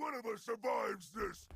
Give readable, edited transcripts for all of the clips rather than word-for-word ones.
one of us survives this.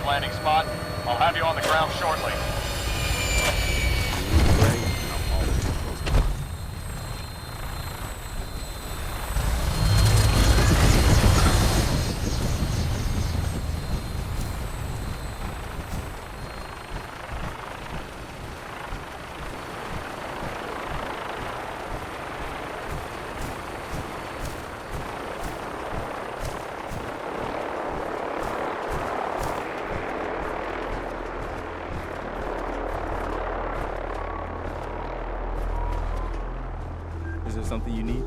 Landing spot. I'll have you on the ground shortly. Is there something you need?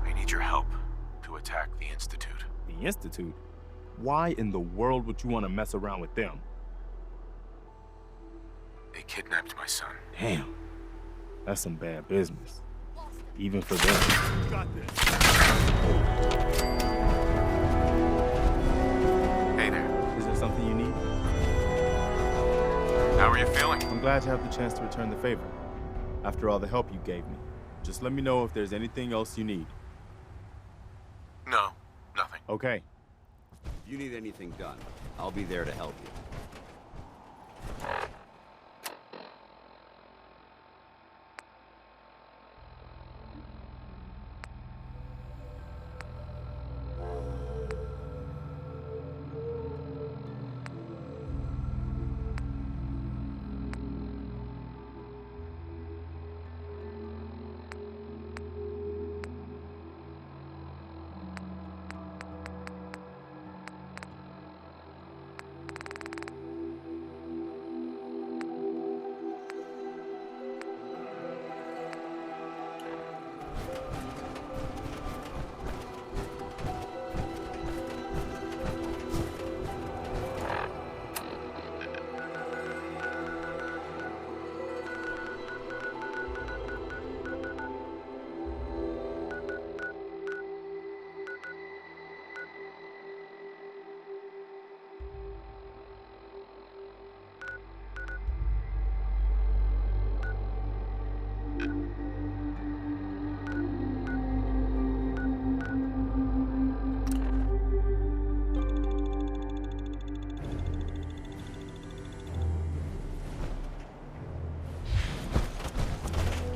I need your help to attack the Institute. The Institute? Why in the world would you want to mess around with them? They kidnapped my son. Damn. That's some bad business. Even for them. You got this. Hey there. Is there something you need? How are you feeling? I'm glad to have the chance to return the favor. After all the help you gave me. Just let me know if there's anything else you need. No, nothing. Okay. If you need anything done, I'll be there to help you.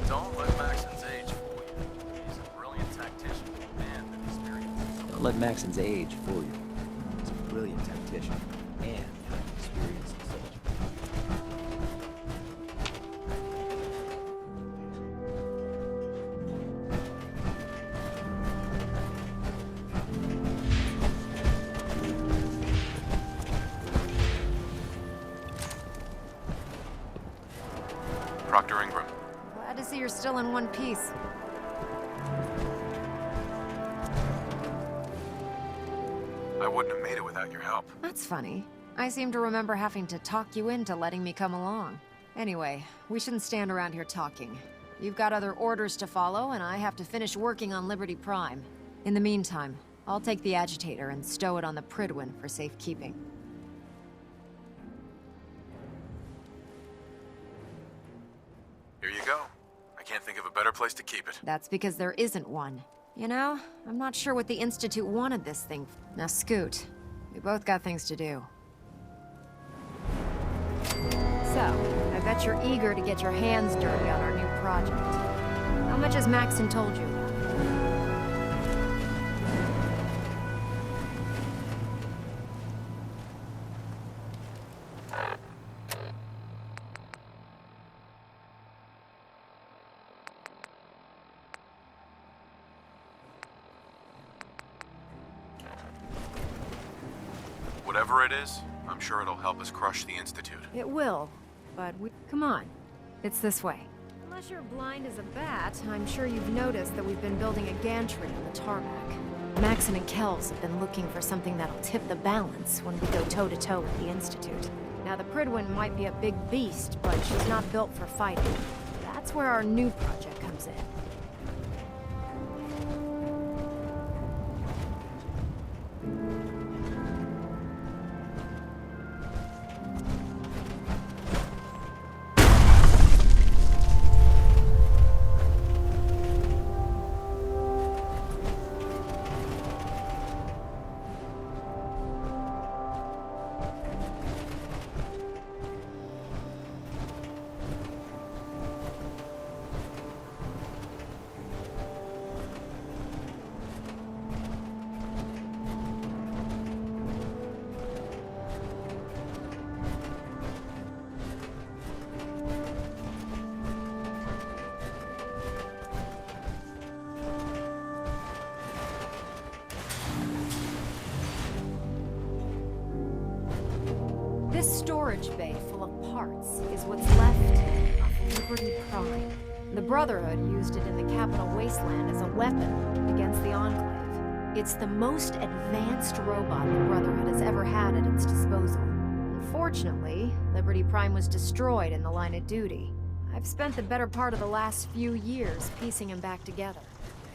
Don't let Maxon's age fool you. He's a brilliant tactician and an experienced soldier. Proctor Ingram. Glad to see you're still in one piece. I wouldn't have made it without your help. That's funny. I seem to remember having to talk you into letting me come along. Anyway, we shouldn't stand around here talking. You've got other orders to follow, and I have to finish working on Liberty Prime. In the meantime, I'll take the agitator and stow it on the Prydwen for safekeeping. Here you go. I can't think of a better place to keep it. That's because there isn't one. You know, I'm not sure what the Institute wanted this thing for. Now scoot. We both got things to do. So, I bet you're eager to get your hands dirty on our new project. How much has Maxon told you about it? Whatever it is, I'm sure it'll help us crush the Institute. It will, but come on. It's this way. Unless you're blind as a bat, I'm sure you've noticed that we've been building a gantry on the tarmac. Maxon and Kells have been looking for something that'll tip the balance when we go toe-to-toe with the Institute. Now, the Prydwen might be a big beast, but she's not built for fighting. That's where our new project comes in. This storage bay full of parts is what's left of Liberty Prime. The Brotherhood used it in the Capital Wasteland as a weapon against the Enclave. It's the most advanced robot the Brotherhood has ever had at its disposal. Unfortunately, Liberty Prime was destroyed in the line of duty. I've spent the better part of the last few years piecing him back together.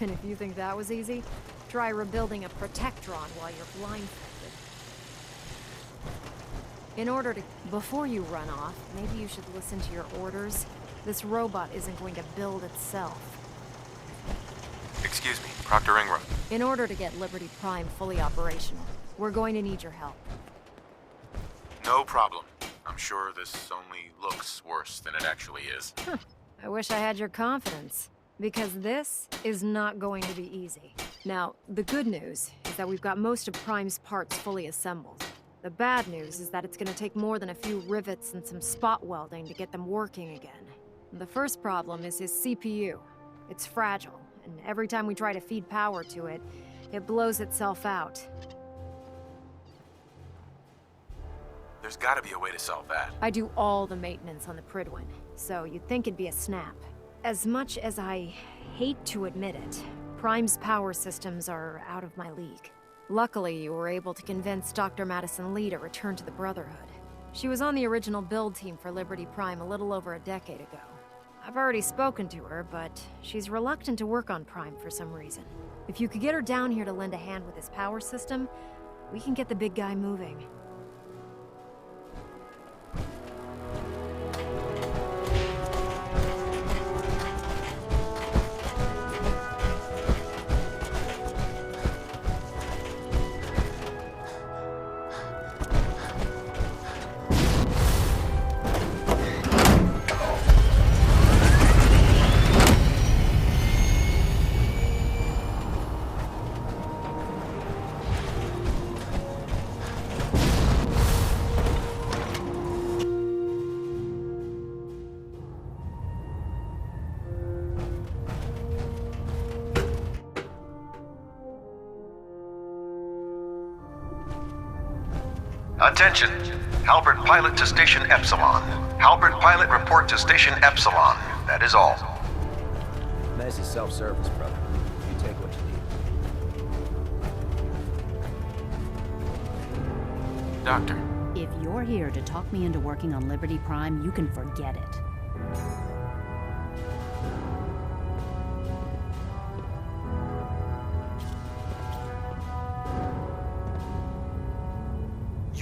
And if you think that was easy, try rebuilding a Protectron while you're blindfolded. In order to... Before you run off, maybe you should listen to your orders. This robot isn't going to build itself. Excuse me, Proctor Ingram. In order to get Liberty Prime fully operational, we're going to need your help. No problem. I'm sure this only looks worse than it actually is. I wish I had your confidence, because this is not going to be easy. Now, the good news is that we've got most of Prime's parts fully assembled. The bad news is that it's gonna take more than a few rivets and some spot welding to get them working again. The first problem is his CPU. It's fragile, and every time we try to feed power to it, it blows itself out. There's gotta be a way to solve that. I do all the maintenance on the Prydwen, so you'd think it'd be a snap. As much as I hate to admit it, Prime's power systems are out of my league. Luckily, you were able to convince Dr. Madison Lee to return to the Brotherhood. She was on the original build team for Liberty Prime a little over a decade ago. I've already spoken to her, but she's reluctant to work on Prime for some reason. If you could get her down here to lend a hand with his power system, we can get the big guy moving. Attention! Halbert pilot to Station Epsilon. Halbert pilot report to Station Epsilon. That is all. This is self-service, brother. You take what you need. Doctor, If you're here to talk me into working on Liberty Prime, you can forget it.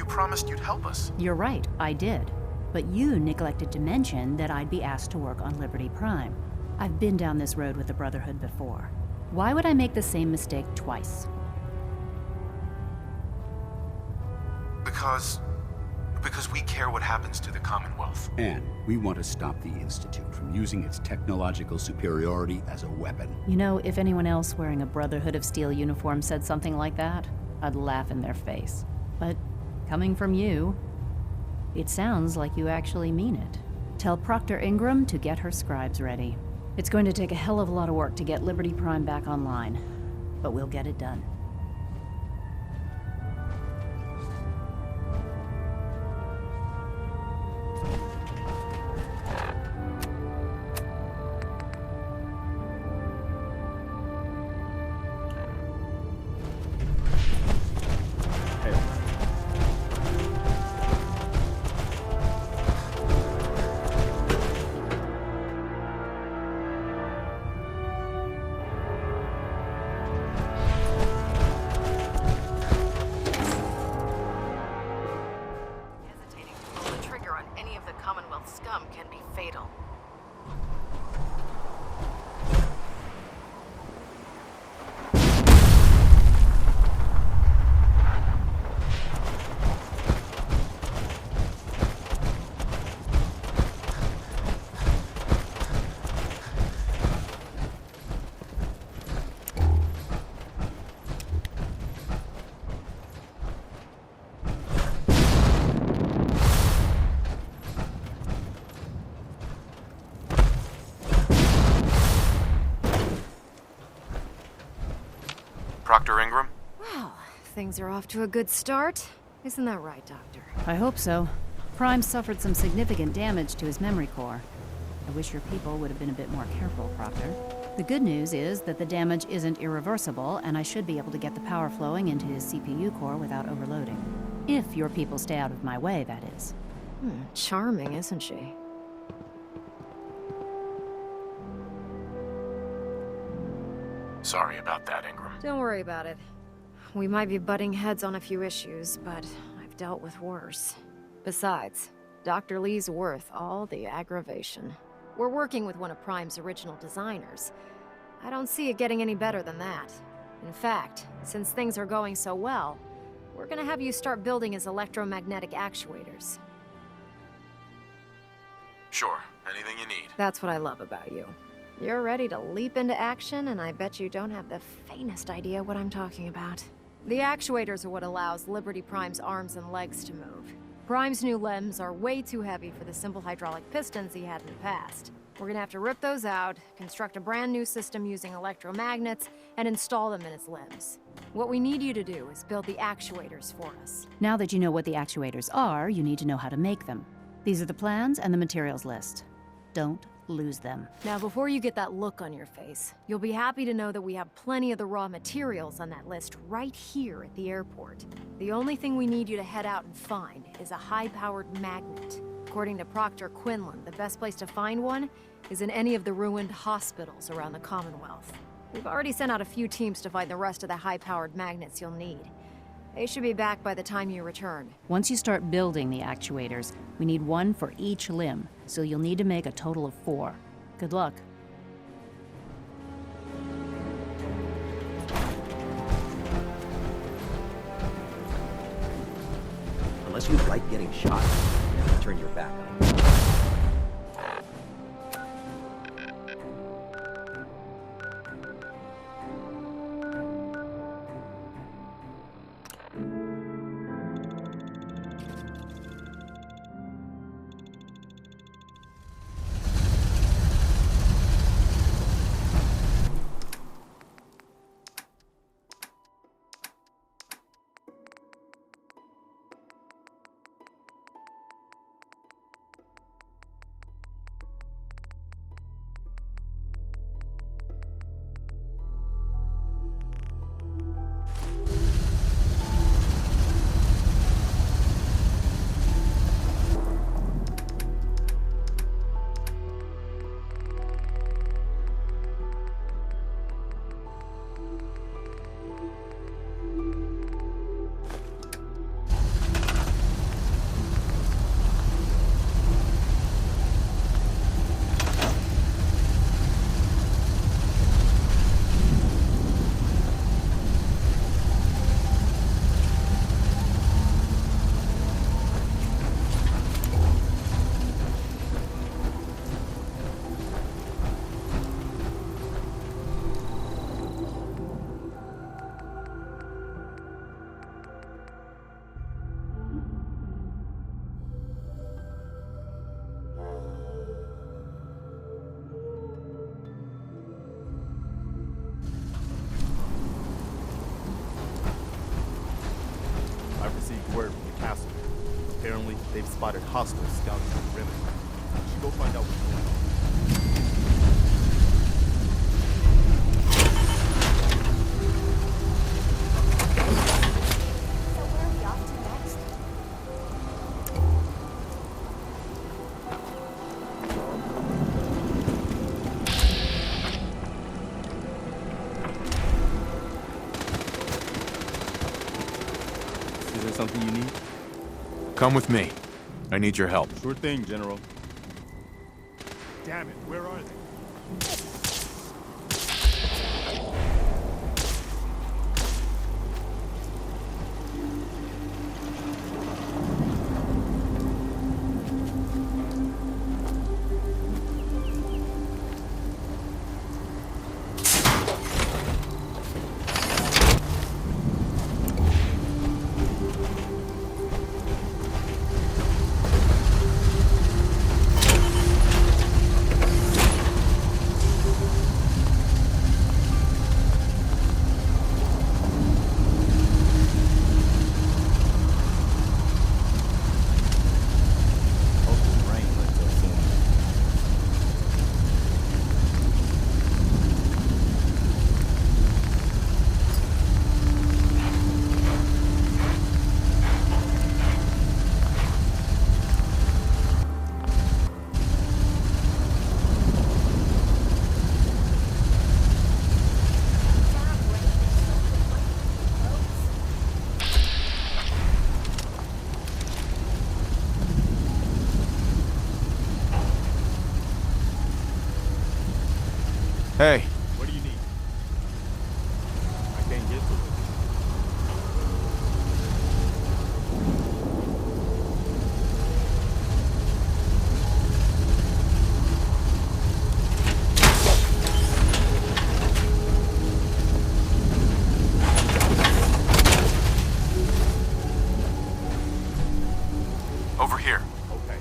you promised you'd help us. You're right, I did. But you neglected to mention that I'd be asked to work on Liberty Prime. I've been down this road with the Brotherhood before. Why would I make the same mistake twice? Because we care what happens to the Commonwealth. And we want to stop the Institute from using its technological superiority as a weapon. You know, if anyone else wearing a Brotherhood of Steel uniform said something like that, I'd laugh in their face. But coming from you, it sounds like you actually mean it. Tell Proctor Ingram to get her scribes ready. It's going to take a hell of a lot of work to get Liberty Prime back online, but we'll get it done. Hesitating to pull the trigger on any of the Commonwealth scum can be fatal. Proctor Ingram? Well, things are off to a good start. Isn't that right, Doctor? I hope so. Prime suffered some significant damage to his memory core. I wish your people would have been a bit more careful, Proctor. The good news is that the damage isn't irreversible, and I should be able to get the power flowing into his CPU core without overloading. If your people stay out of my way, that is. Charming, isn't she? Sorry about that, Ingram. Don't worry about it. We might be butting heads on a few issues, but I've dealt with worse. Besides, Dr. Lee's worth all the aggravation. We're working with one of Prime's original designers. I don't see it getting any better than that. In fact, since things are going so well, we're gonna have you start building his electromagnetic actuators. Sure, anything you need. That's what I love about you. You're ready to leap into action, and I bet you don't have the faintest idea what I'm talking about. The actuators are what allows Liberty Prime's arms and legs to move. Prime's new limbs are way too heavy for the simple hydraulic pistons he had in the past. We're gonna have to rip those out, construct a brand new system using electromagnets, and install them in its limbs. What we need you to do is build the actuators for us. Now that you know what the actuators are, you need to know how to make them. These are the plans and the materials list. Don't lose them. Now, before you get that look on your face, you'll be happy to know that we have plenty of the raw materials on that list right here at the airport. The only thing we need you to head out and find is a high-powered magnet. According to Proctor Quinlan, the best place to find one is in any of the ruined hospitals around the Commonwealth. We've already sent out a few teams to find the rest of the high-powered magnets you'll need. They should be back by the time you return. Once you start building the actuators, we need one for each limb, so you'll need to make a total of 4. Good luck. Unless you like getting shot, turn your back on it. spotted hostiles scouting the perimeter. You should go find out what's going on. So where are we off to next? Is there something you need? Come with me. I need your help. Sure thing, General. Damn it, where are they? Hope this rain lets us in. Hey, What do you need? I can't get to it. over here. Okay.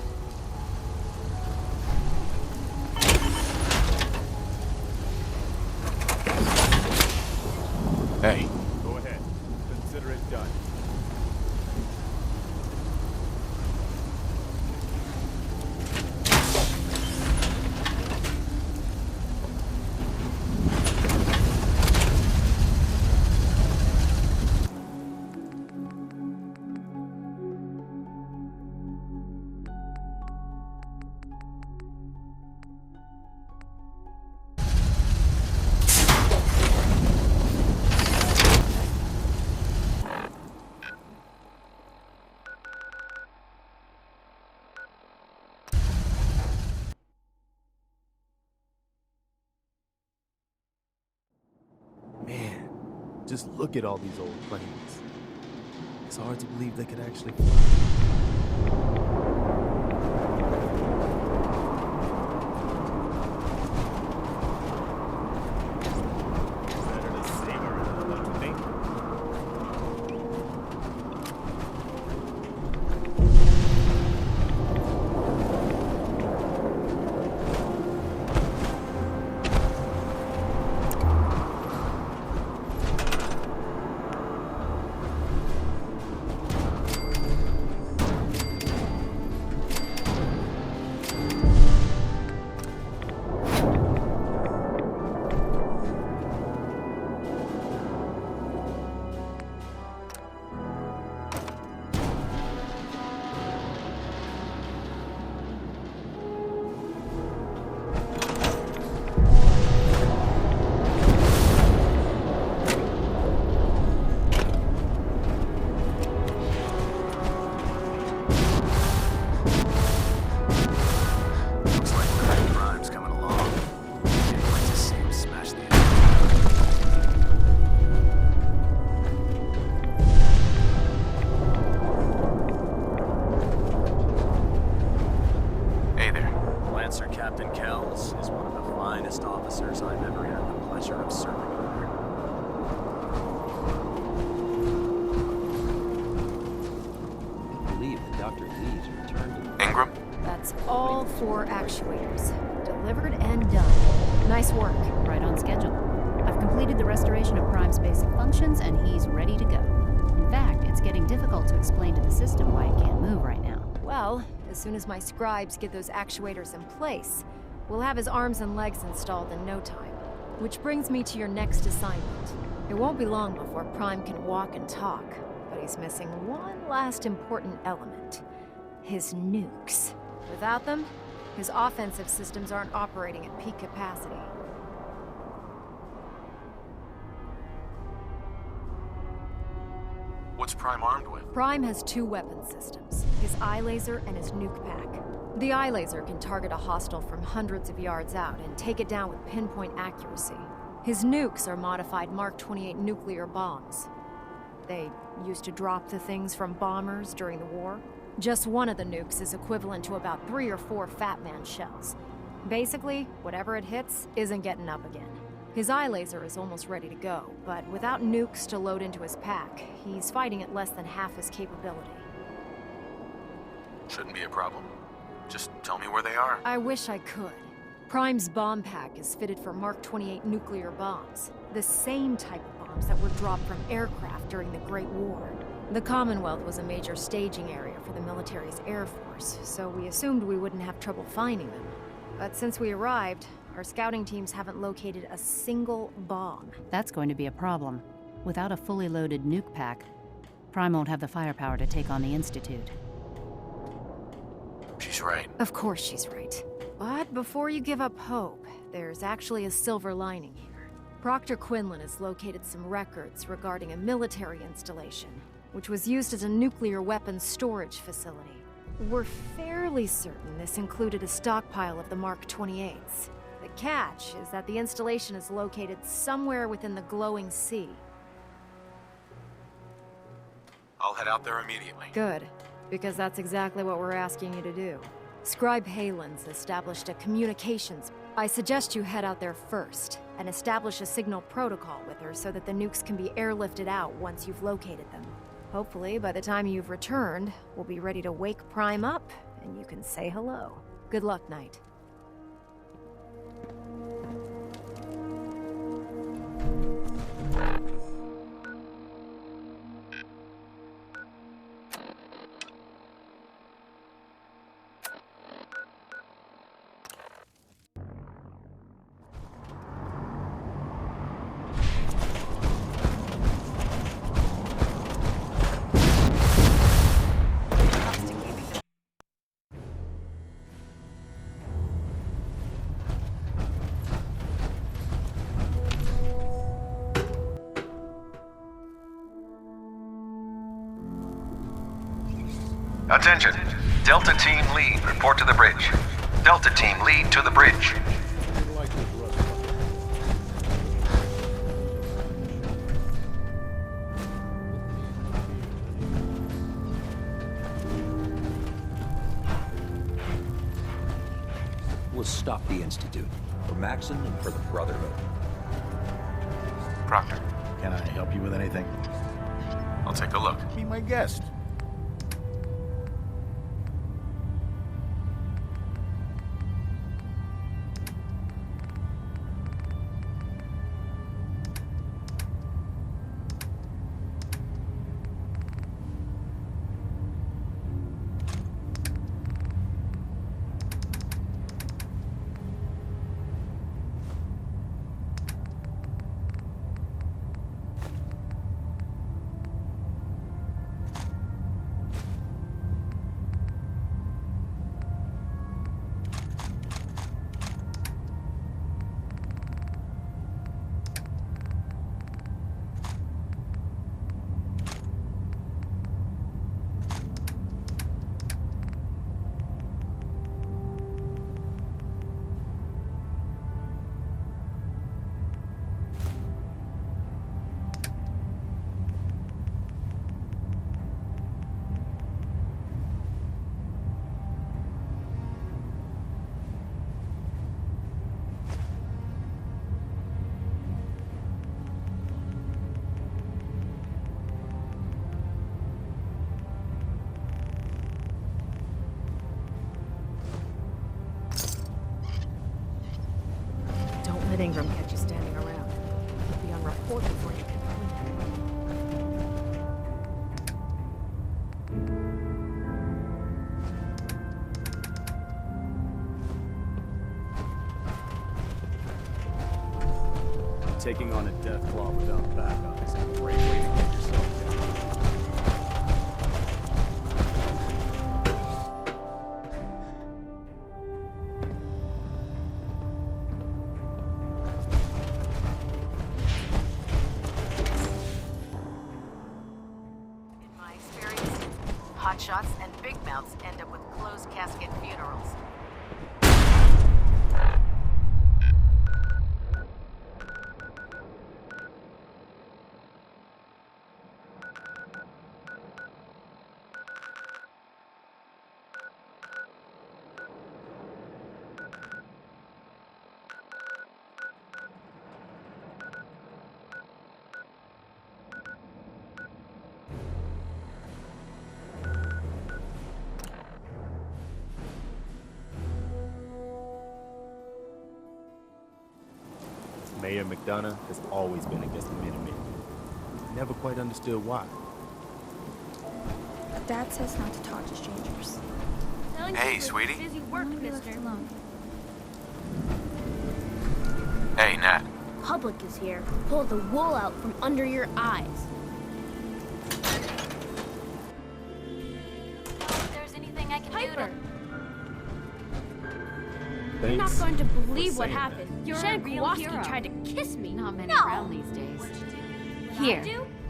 Hey, Go ahead. Consider it done. Man, just look at all these old planes. It's hard to believe they could actually fly. Better to savor it than to think. Looks like Prime's coming along. Can't wait to see him smash the hey there. Lancer Captain Kells is one of the finest officers I've ever had the pleasure of serving under. I believe that Dr. Lee's returned to Ingram? That's all 4 actuators. Delivered and done. Nice work. Right on schedule. I've completed the restoration of Prime's basic functions, and he's ready to go. In fact, it's getting difficult to explain to the system why it can't move right now. Well, as soon as my scribes get those actuators in place, we'll have his arms and legs installed in no time. Which brings me to your next assignment. It won't be long before Prime can walk and talk, but he's missing one last important element. His nukes. Without them, his offensive systems aren't operating at peak capacity. What's Prime armed with? Prime has two weapon systems, his eye laser and his nuke pack. The eye laser can target a hostile from hundreds of yards out and take it down with pinpoint accuracy. His nukes are modified Mark 28 nuclear bombs. They used to drop the things from bombers during the war. Just one of the nukes is equivalent to about 3 or 4 Fat Man shells. Basically, whatever it hits isn't getting up again. His eye laser is almost ready to go, but without nukes to load into his pack, he's fighting at less than half his capability. Shouldn't be a problem. Just tell me where they are. I wish I could. Prime's bomb pack is fitted for Mark 28 nuclear bombs, the same type of bombs that were dropped from aircraft during the Great War. The Commonwealth was a major staging area for the military's Air Force, so we assumed we wouldn't have trouble finding them. But since we arrived, our scouting teams haven't located a single bomb. That's going to be a problem. Without a fully loaded nuke pack, Prime won't have the firepower to take on the Institute. She's right. Of course she's right. But before you give up hope, there's actually a silver lining here. Proctor Quinlan has located some records regarding a military installation, which was used as a nuclear weapons storage facility. We're fairly certain this included a stockpile of the Mark 28s. The catch is that the installation is located somewhere within the glowing sea. I'll head out there immediately. Good, because that's exactly what we're asking you to do. Scribe Halen's established a communications. I suggest you head out there first, and establish a signal protocol with her so that the nukes can be airlifted out once you've located them. Hopefully, by the time you've returned, we'll be ready to wake Prime up, and you can say hello. Good luck, Knight. Attention. Delta Team Lead, report to the bridge. Delta Team Lead to the bridge. We'll stop the Institute. For Maxon and for the Brotherhood. Proctor, Can I help you with anything? I'll take a look. Be my guest. Ingram catch you standing around. You'll be on report before you can taking on a death claw without backup is a great way to get yourself killed. In my experience, hotshots and big mouths end up with closed casket funerals. Mayor McDonough has always been against the Minutemen. Never quite understood why. Dad says not to talk to strangers. Hey, sweetie. Busy work, mister. Hey, Nat. Public is here. Pull the wool out from under your eyes. If there's anything I can do to... You're not Thanks going to for believe what saying that. happened. You're a Shannon real Kowalski hero. tried to kiss me. Not many No. around these days. Here.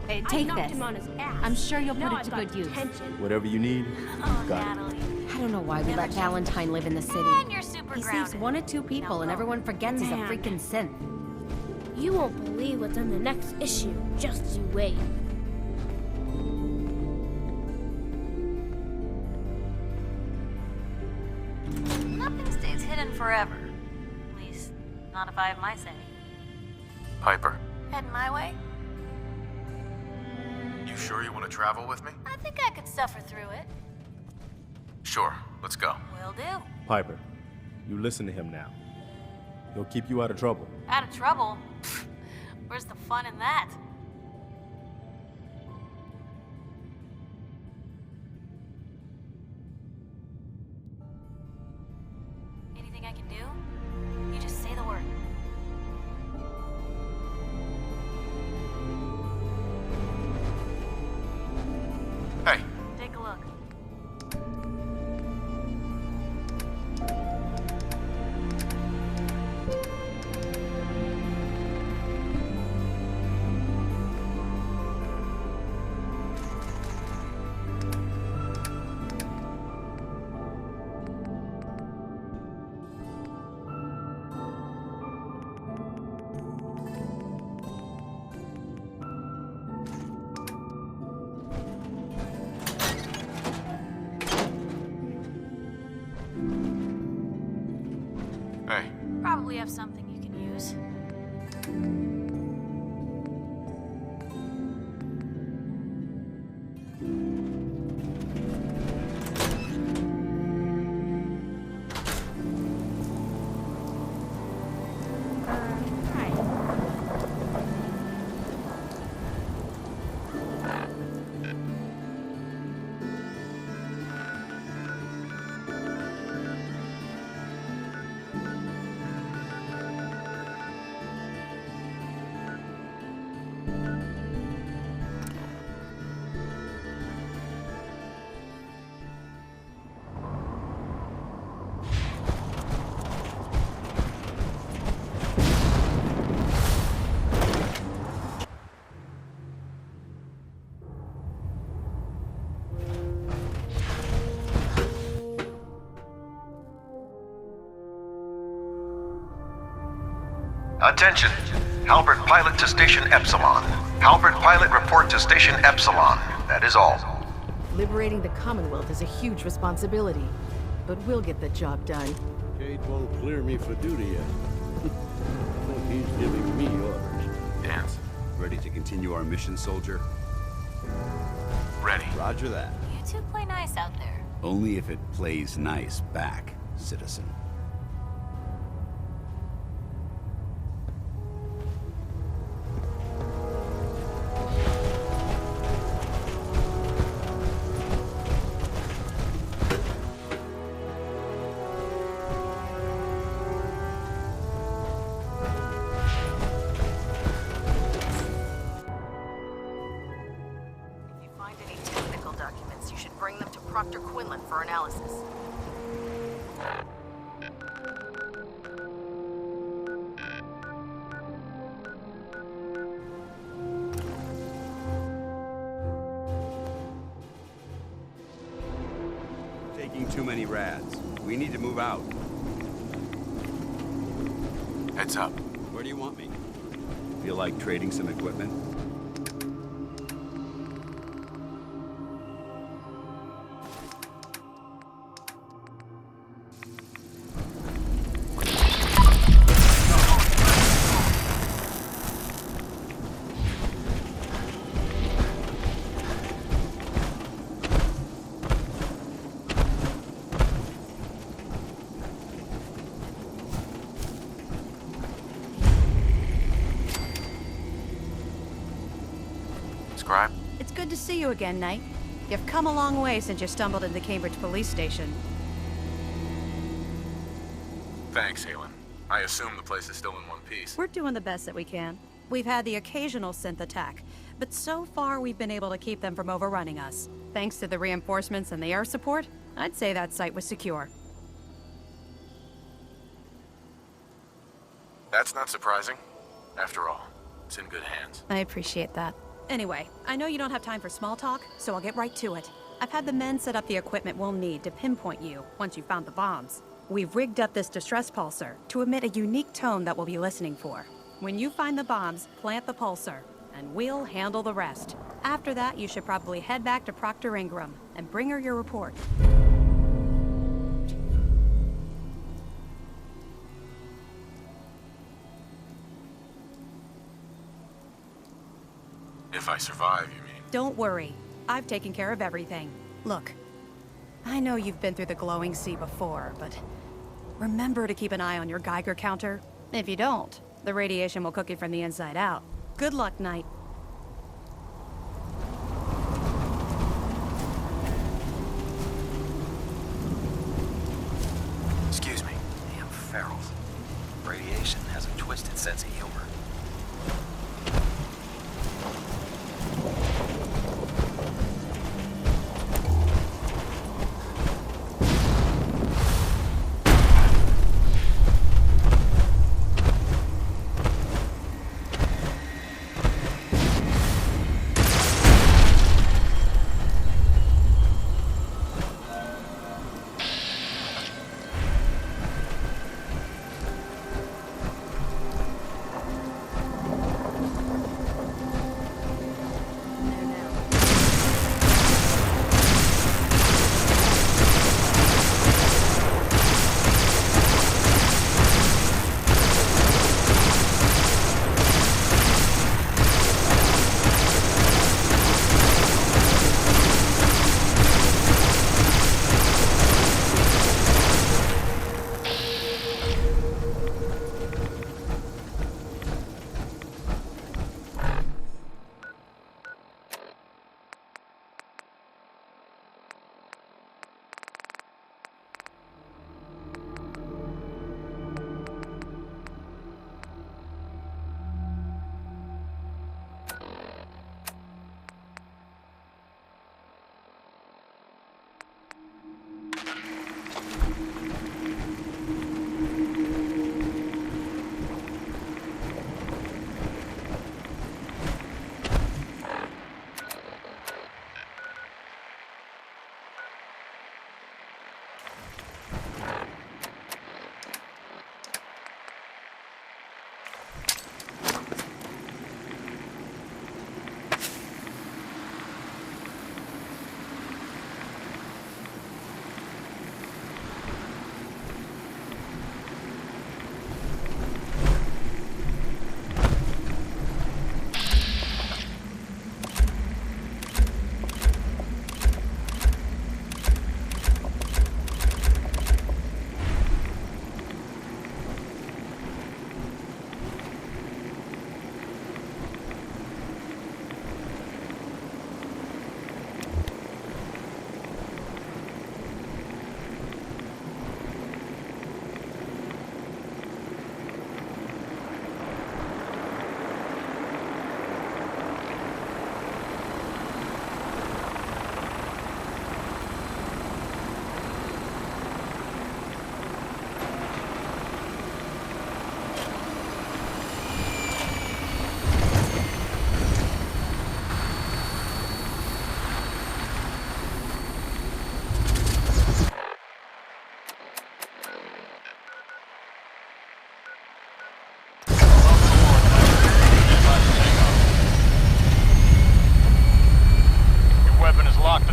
Hey, I take knocked this. him on his ass. I'm sure you'll put Now it to I've got good use. detention. Whatever you need, you've got it. I don't know why we let Valentine live in the city. And you're super He grounded. saves one or two people and everyone forgets he's a Man. freaking synth. You won't believe what's in the next issue. Just you wait. Nothing stays hidden forever. At least, not if I have my say. Piper, Heading my way? You sure you want to travel with me? I think I could suffer through it. Sure, let's go. Will do. Piper, you listen to him now. He'll keep you out of trouble. Out of trouble? Where's the fun in that? Anything I can do? You just say the word. Hey, Take a look. hey. Probably have something you can use. Attention. Halbert pilot to Station Epsilon. Halbert pilot report to Station Epsilon. That is all. Liberating the Commonwealth is a huge responsibility, but we'll get the job done. Cade won't clear me for duty yet. I think he's giving me orders. Dance. Ready to continue our mission, soldier? Ready. Roger that. You two play nice out there. Only if it plays nice back, citizen. Dr. Quinlan for analysis. Taking too many rads. We need to move out. Heads up. Where do you want me? Feel like trading some equipment? Scribe? It's good to see you again, Knight. You've come a long way since you stumbled into the Cambridge police station. Thanks, Halen. I assume the place is still in one piece. We're doing the best that we can. We've had the occasional synth attack, but so far we've been able to keep them from overrunning us. Thanks to the reinforcements and the air support, I'd say that site was secure. That's not surprising. After all, it's in good hands. I appreciate that. Anyway, I know you don't have time for small talk, so I'll get right to it. I've had the men set up the equipment we'll need to pinpoint you once you've found the bombs. We've rigged up this distress pulsar to emit a unique tone that we'll be listening for. When you find the bombs, plant the pulsar, and we'll handle the rest. After that, you should probably head back to Proctor Ingram and bring her your report. If I survive, you mean? Don't worry. I've taken care of everything. Look, I know you've been through the glowing sea before, but remember to keep an eye on your Geiger counter. If you don't, the radiation will cook you from the inside out. Good luck, Knight. Excuse me. Damn ferals. Radiation has a twisted sense of humor.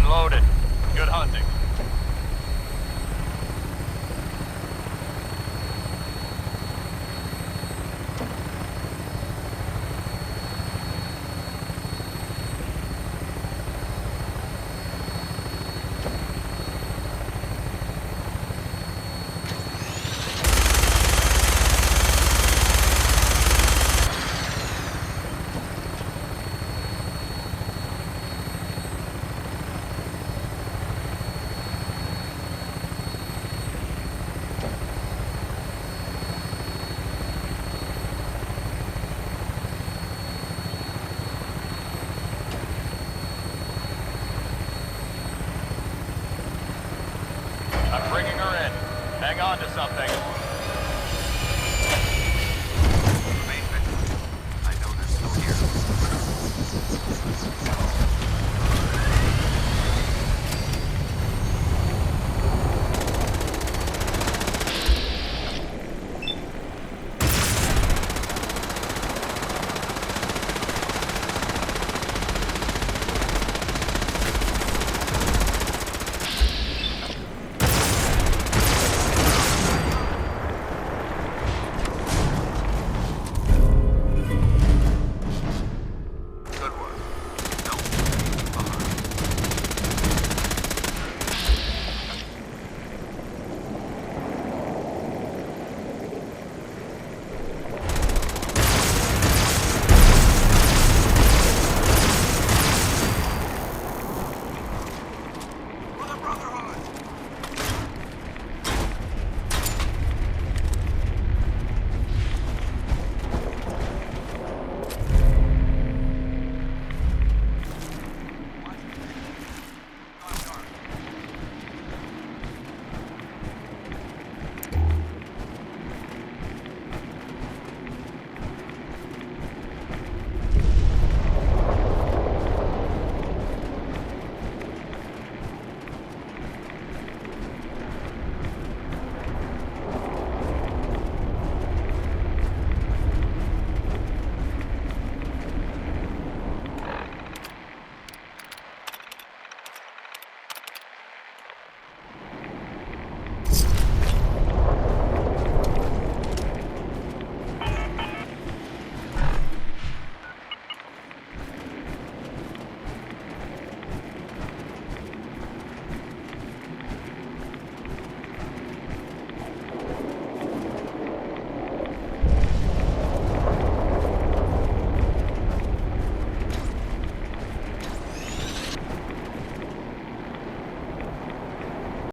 loaded. Good hunting. I'm bringing her in. Hang on to something.